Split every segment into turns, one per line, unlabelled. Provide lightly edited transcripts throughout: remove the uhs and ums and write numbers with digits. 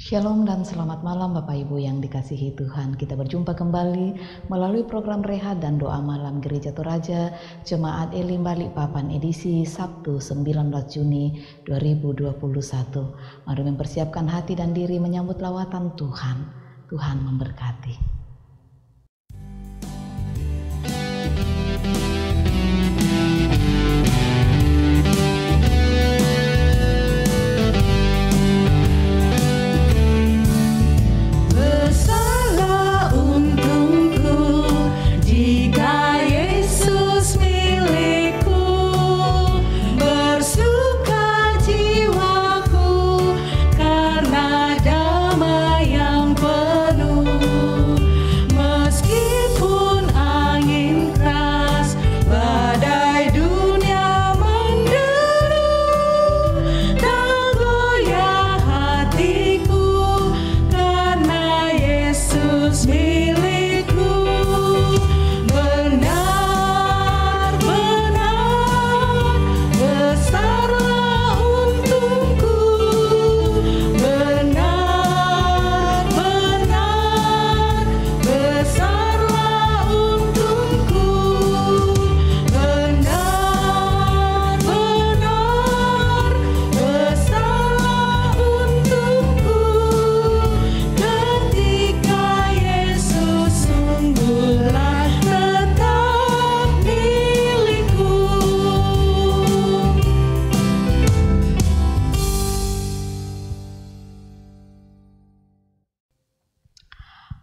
Shalom dan selamat malam Bapak Ibu yang dikasihi Tuhan. Kita berjumpa kembali melalui program Rehat dan Doa Malam Gereja Toraja Jemaat Elim Balikpapan edisi Sabtu 19 Juni 2021. Mari mempersiapkan hati dan diri menyambut lawatan Tuhan. Tuhan memberkati.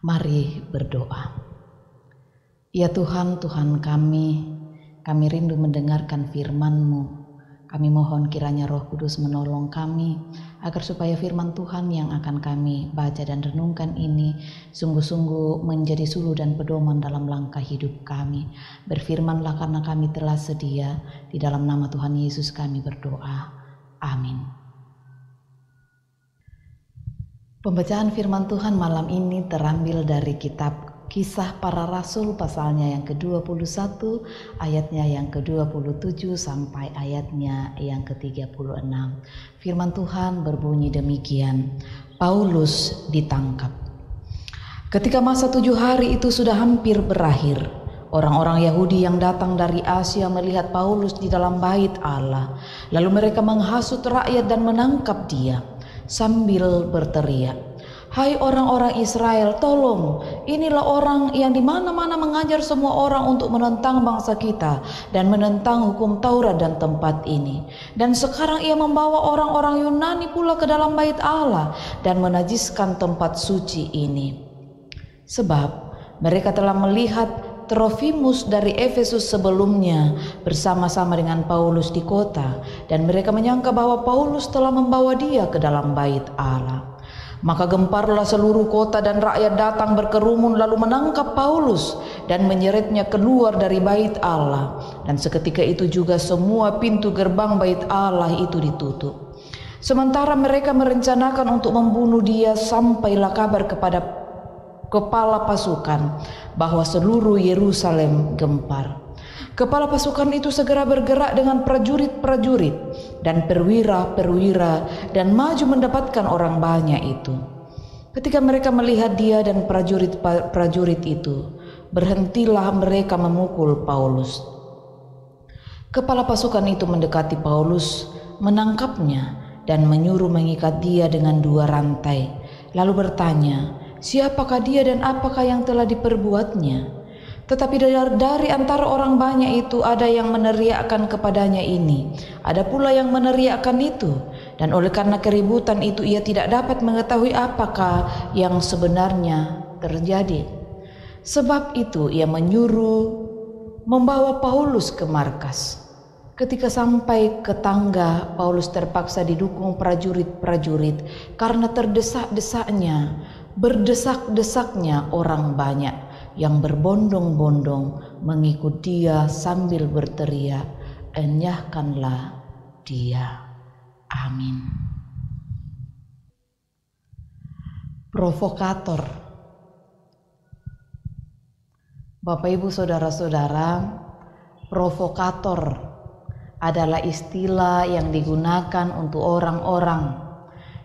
Mari berdoa. Ya Tuhan, Tuhan kami rindu mendengarkan firman-Mu. Kami mohon kiranya Roh Kudus menolong kami, agar supaya firman Tuhan yang akan kami baca dan renungkan ini sungguh-sungguh menjadi suluh dan pedoman dalam langkah hidup kami. Berfirmanlah karena kami telah sedia, di dalam nama Tuhan Yesus kami berdoa. Amin. Pembacaan firman Tuhan malam ini terambil dari kitab Kisah Para Rasul pasalnya yang ke-21, ayatnya yang ke-27 sampai ayatnya yang ke-36. Firman Tuhan berbunyi demikian, Paulus ditangkap. Ketika masa 7 hari itu sudah hampir berakhir, orang-orang Yahudi yang datang dari Asia melihat Paulus di dalam bait Allah. Lalu mereka menghasut rakyat dan menangkap dia sambil berteriak, "Hai orang-orang Israel, tolong, inilah orang yang di mana-mana mengajar semua orang untuk menentang bangsa kita dan menentang hukum Taurat dan tempat ini. Dan sekarang ia membawa orang-orang Yunani pula ke dalam bait Allah dan menajiskan tempat suci ini. Sebab mereka telah melihat Trofimus dari Efesus sebelumnya bersama-sama dengan Paulus di kota, dan mereka menyangka bahwa Paulus telah membawa dia ke dalam bait Allah. Maka gemparlah seluruh kota dan rakyat datang berkerumun lalu menangkap Paulus dan menyeretnya keluar dari bait Allah. Dan seketika itu juga semua pintu gerbang bait Allah itu ditutup. Sementara mereka merencanakan untuk membunuh dia, sampailah kabar kepada kepala pasukan bahwa seluruh Yerusalem gempar. Kepala pasukan itu segera bergerak dengan prajurit-prajurit dan perwira-perwira dan maju mendapatkan orang banyak itu. Ketika mereka melihat dia dan prajurit-prajurit itu, berhentilah mereka memukul Paulus. Kepala pasukan itu mendekati Paulus, menangkapnya dan menyuruh mengikat dia dengan 2 rantai, lalu bertanya, siapakah dia dan apakah yang telah diperbuatnya? Tetapi dari antara orang banyak itu ada yang meneriakkan kepadanya ini, ada pula yang meneriakkan itu, dan oleh karena keributan itu ia tidak dapat mengetahui apakah yang sebenarnya terjadi. Sebab itu ia menyuruh membawa Paulus ke markas. Ketika sampai ke tangga, Paulus terpaksa didukung prajurit-prajurit karena berdesak-desaknya orang banyak yang berbondong-bondong mengikut dia sambil berteriak, "Enyahkanlah dia." Amin. Provokator. Bapak Ibu saudara-saudara, provokator adalah istilah yang digunakan untuk orang-orang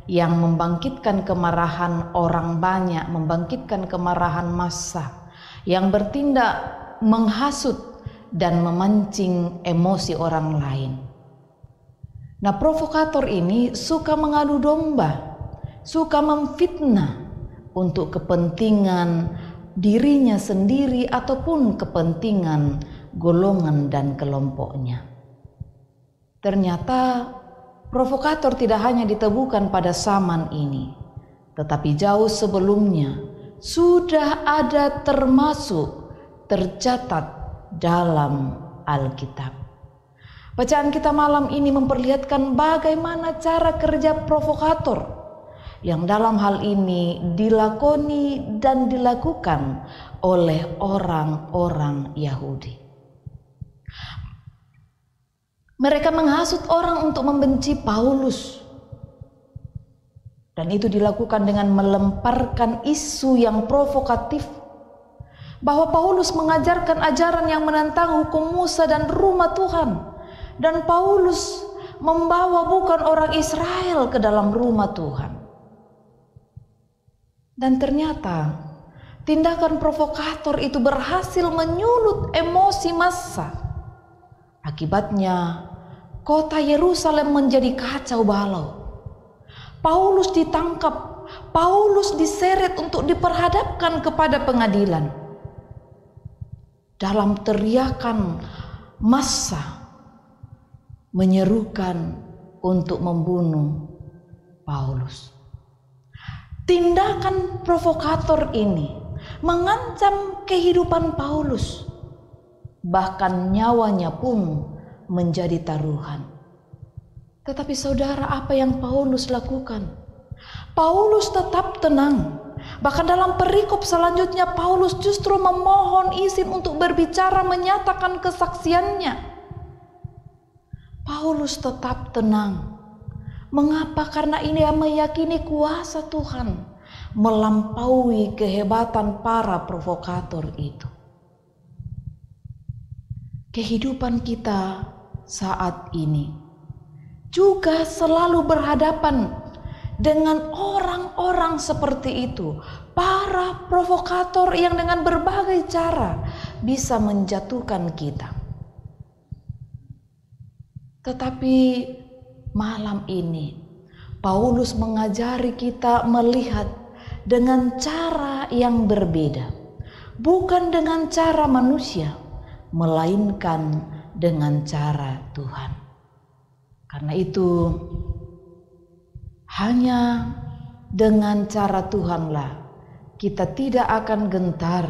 yang membangkitkan kemarahan orang banyak, membangkitkan kemarahan massa, yang bertindak menghasut dan memancing emosi orang lain. Nah, provokator ini suka mengadu domba, suka memfitnah untuk kepentingan dirinya sendiri ataupun kepentingan golongan dan kelompoknya. Ternyata provokator tidak hanya ditemukan pada zaman ini, tetapi jauh sebelumnya sudah ada tercatat dalam Alkitab. Bacaan kita malam ini memperlihatkan bagaimana cara kerja provokator yang dalam hal ini dilakoni dan dilakukan oleh orang-orang Yahudi. Mereka menghasut orang untuk membenci Paulus. Dan itu dilakukan dengan melemparkan isu yang provokatif bahwa Paulus mengajarkan ajaran yang menentang hukum Musa dan rumah Tuhan. Dan Paulus membawa bukan orang Israel ke dalam rumah Tuhan. Dan ternyata tindakan provokator itu berhasil menyulut emosi massa. Akibatnya kota Yerusalem menjadi kacau balau. Paulus ditangkap, Paulus diseret untuk diperhadapkan kepada pengadilan. Dalam teriakan massa menyerukan untuk membunuh Paulus. Tindakan provokator ini mengancam kehidupan Paulus. Bahkan nyawanya pun menjadi taruhan. Tetapi saudara, apa yang Paulus lakukan? Paulus tetap tenang. Bahkan dalam perikop selanjutnya Paulus justru memohon izin untuk berbicara, menyatakan kesaksiannya. Paulus tetap tenang. Mengapa? Karena ini meyakini kuasa Tuhan melampaui kehebatan para provokator itu. Kehidupan kita saat ini juga selalu berhadapan dengan orang-orang seperti itu, para provokator yang dengan berbagai cara bisa menjatuhkan kita. Tetapi malam ini Paulus mengajari kita melihat dengan cara yang berbeda, bukan dengan cara manusia, melainkan dengan cara Tuhan. Karena itu hanya dengan cara Tuhanlah kita tidak akan gentar,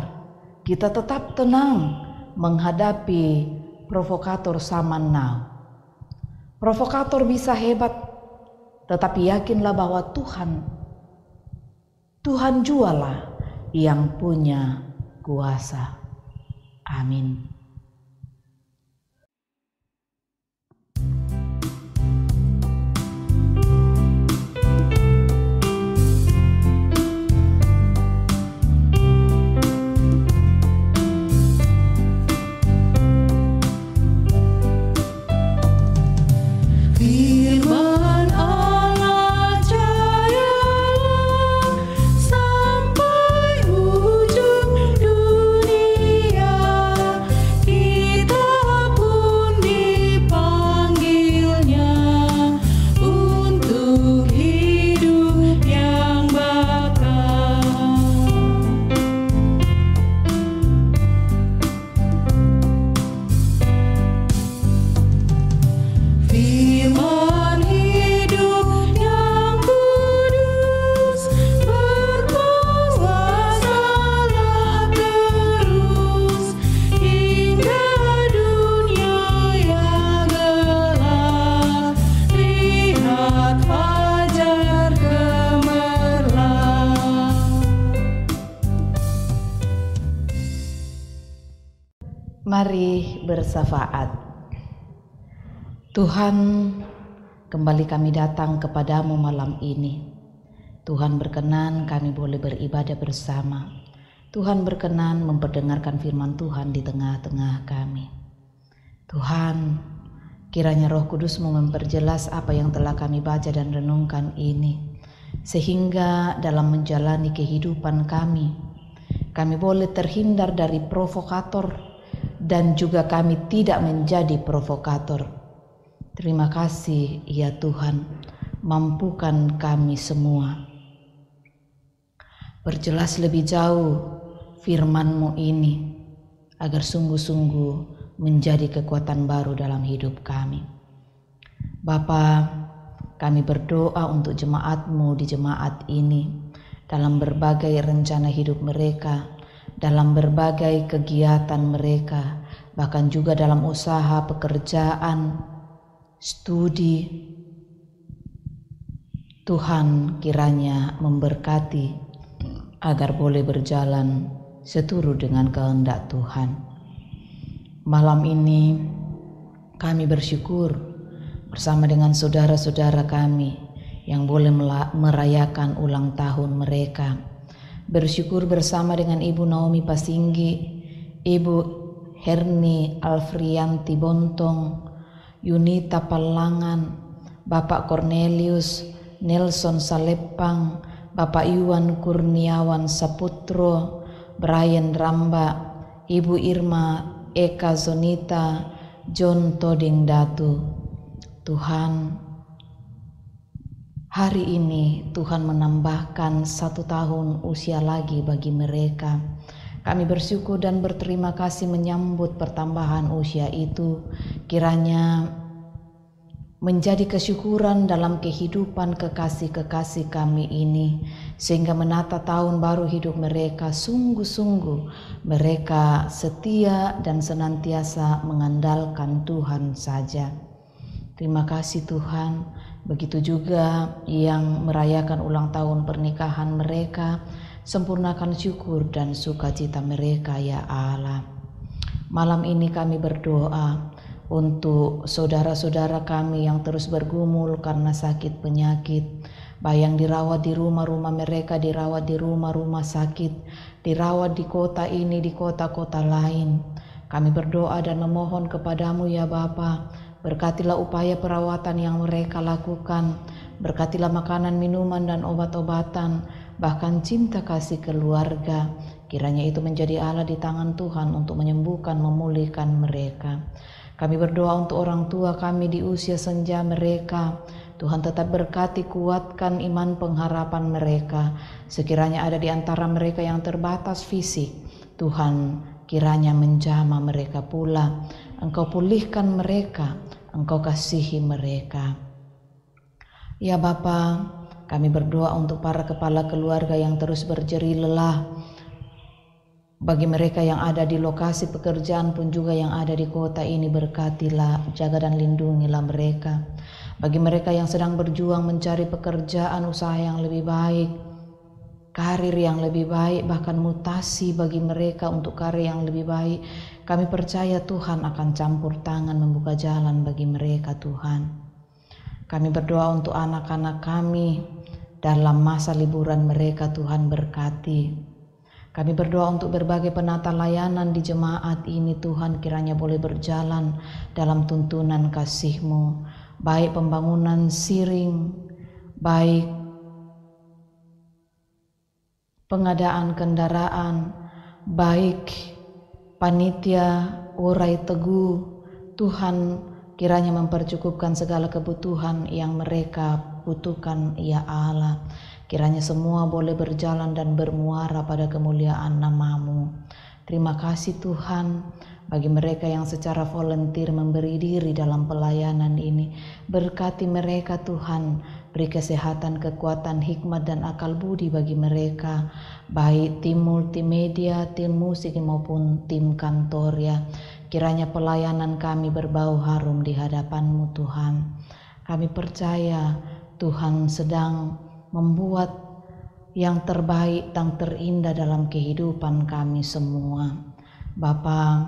kita tetap tenang menghadapi provokator zaman now. Provokator bisa hebat, tetapi yakinlah bahwa Tuhan jualah yang punya kuasa. Amin. Mari bersyafaat. Tuhan, kembali kami datang kepadamu malam ini. Tuhan berkenan kami boleh beribadah bersama. Tuhan berkenan memperdengarkan firman Tuhan di tengah-tengah kami. Tuhan, kiranya Roh Kudus-Mu memperjelas apa yang telah kami baca dan renungkan ini. sehingga dalam menjalani kehidupan kami boleh terhindar dari provokator dan juga kami tidak menjadi provokator. Terima kasih ya Tuhan, mampukan kami semua perjelas lebih jauh firman-Mu ini agar sungguh-sungguh menjadi kekuatan baru dalam hidup kami. Bapa, kami berdoa untuk jemaat-Mu di jemaat ini dalam berbagai rencana hidup mereka, dalam berbagai kegiatan mereka, bahkan juga dalam usaha, pekerjaan, studi. Tuhan kiranya memberkati agar boleh berjalan seturut dengan kehendak Tuhan. Malam ini kami bersyukur bersama dengan saudara-saudara kami yang boleh merayakan ulang tahun mereka. Bersyukur bersama dengan Ibu Naomi Pasinggi, Ibu Herni Alfrianti Bontong, Yunita Palangan, Bapak Cornelius Nelson Salepang, Bapak Iwan Kurniawan Saputro, Brian Ramba, Ibu Irma Eka Zonita, John Toding Datu. Tuhan, hari ini Tuhan menambahkan 1 tahun usia lagi bagi mereka. Kami bersyukur dan berterima kasih menyambut pertambahan usia itu. Kiranya menjadi kesyukuran dalam kehidupan kekasih-kekasih kami ini, sehingga menata tahun baru hidup mereka sungguh-sungguh mereka setia dan senantiasa mengandalkan Tuhan saja. Terima kasih Tuhan. Begitu juga yang merayakan ulang tahun pernikahan mereka, sempurnakan syukur dan sukacita mereka ya Allah. Malam ini kami berdoa untuk saudara-saudara kami yang terus bergumul karena sakit penyakit, baik yang dirawat di rumah-rumah mereka, dirawat di rumah-rumah sakit, dirawat di kota ini, di kota-kota lain. Kami berdoa dan memohon kepadamu ya Bapa, berkatilah upaya perawatan yang mereka lakukan, berkatilah makanan, minuman dan obat-obatan, bahkan cinta kasih keluarga. Kiranya itu menjadi alat di tangan Tuhan untuk menyembuhkan, memulihkan mereka. Kami berdoa untuk orang tua kami di usia senja mereka. Tuhan tetap berkati, kuatkan iman pengharapan mereka. Sekiranya ada di antara mereka yang terbatas fisik, Tuhan kiranya menjamah mereka pula. Engkau pulihkan mereka, Engkau kasihi mereka. Ya Bapa, kami berdoa untuk para kepala keluarga yang terus berjerih lelah. Bagi mereka yang ada di lokasi pekerjaan pun juga yang ada di kota ini, berkatilah, jaga dan lindungilah mereka. Bagi mereka yang sedang berjuang mencari pekerjaan, usaha yang lebih baik, karir yang lebih baik, bahkan mutasi bagi mereka untuk karir yang lebih baik, kami percaya Tuhan akan campur tangan membuka jalan bagi mereka Tuhan. Kami berdoa untuk anak-anak kami dalam masa liburan mereka, Tuhan berkati. Kami berdoa untuk berbagai penata layanan di jemaat ini, Tuhan kiranya boleh berjalan dalam tuntunan kasih-Mu, baik pembangunan siring, baik pengadaan kendaraan, baik panitia urai teguh. Tuhan kiranya mempercukupkan segala kebutuhan yang mereka butuhkan ya Allah. Kiranya semua boleh berjalan dan bermuara pada kemuliaan nama-Mu. Terima kasih Tuhan bagi mereka yang secara volunteer memberi diri dalam pelayanan ini. Berkati mereka Tuhan, beri kesehatan, kekuatan, hikmat dan akal budi bagi mereka, baik tim multimedia, tim musik maupun tim kantor ya. Kiranya pelayanan kami berbau harum di hadapan-Mu Tuhan. Kami percaya Tuhan sedang membuat yang terbaik dan terindah dalam kehidupan kami semua. Bapa,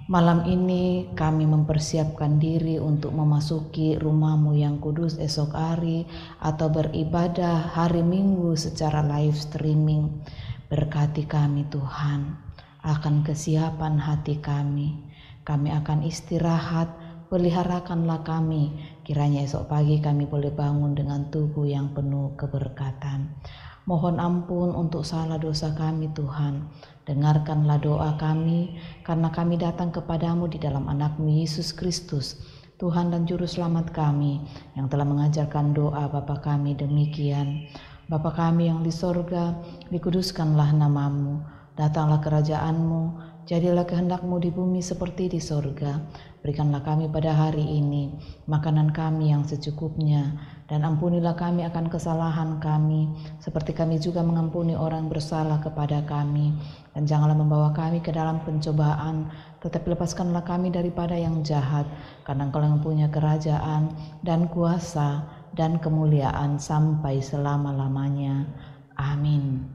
malam ini kami mempersiapkan diri untuk memasuki rumah-Mu yang kudus esok hari atau beribadah hari Minggu secara live streaming. Berkati kami Tuhan, akan kesiapan hati kami. Kami akan istirahat, peliharakanlah kami Kiranya esok pagi kami boleh bangun dengan tubuh yang penuh keberkatan. Mohon ampun untuk salah dosa kami Tuhan. Dengarkanlah doa kami, karena kami datang kepadamu di dalam anak-Mu Yesus Kristus, Tuhan dan Juru Selamat kami, yang telah mengajarkan doa Bapa kami demikian. Bapa kami yang di sorga, dikuduskanlah nama-Mu, datanglah kerajaan-Mu, jadilah kehendak-Mu di bumi seperti di sorga. Berikanlah kami pada hari ini makanan kami yang secukupnya, dan ampunilah kami akan kesalahan kami, seperti kami juga mengampuni orang bersalah kepada kami. Dan janganlah membawa kami ke dalam pencobaan, tetapi lepaskanlah kami daripada yang jahat, karena Engkau yang punya kerajaan dan kuasa dan kemuliaan sampai selama-lamanya. Amin.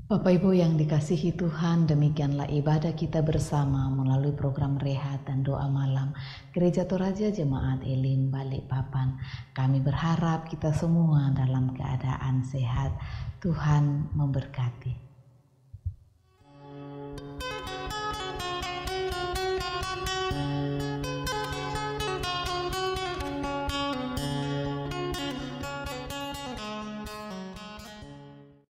Bapak Ibu yang dikasihi Tuhan, demikianlah ibadah kita bersama melalui program Rehat dan Doa Malam Gereja Toraja Jemaat Elim Balikpapan. Kami berharap kita semua dalam keadaan sehat. Tuhan memberkati.